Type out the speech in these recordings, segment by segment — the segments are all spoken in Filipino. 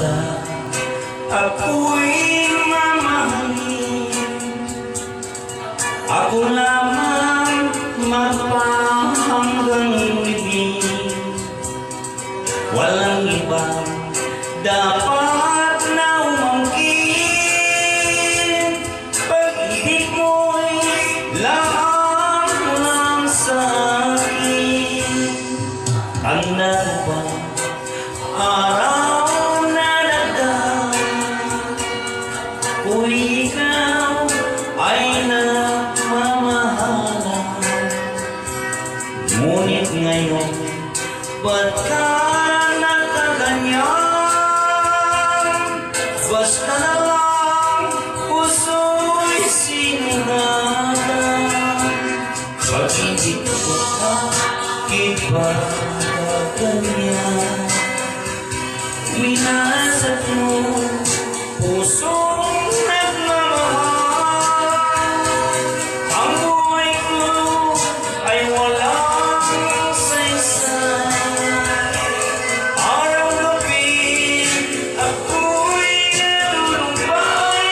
basta ako'y mamahalin. Ako lamang magpahanggang libing, walang ibang dapat na umangkin. Pag-ibig mo'y lang sa akin. Tanda ba araw na nagdaan, kung ikaw ay nagmamahalan? Ngunit ngayon, ba't ka nakaganyan? Basta na lang puso'y sinugatan. Pag-ibig ko, bakit ba ganyan? Winasat mo pusong nagmamahal. Ang buhay ko ay walang saysay. Araw-gabi ako'y nalulumbay.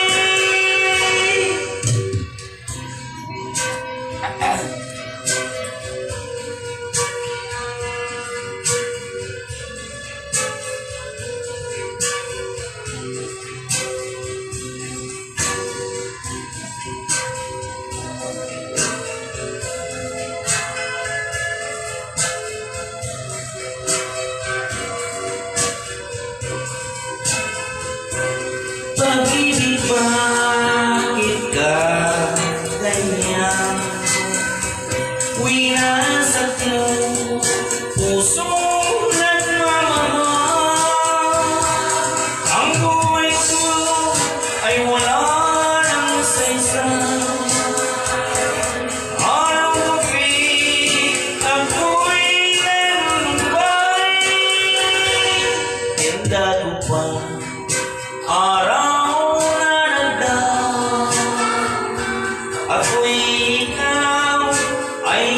Pag-ibig, bakit ka ganyan? Winasat mo pusong nagmamahal. Ang buhay ko ay wala ng saysay. Araw-gabi ako'y nalulumbay. Tanda ko pa araw na nagdaan, ako'y ikaw ay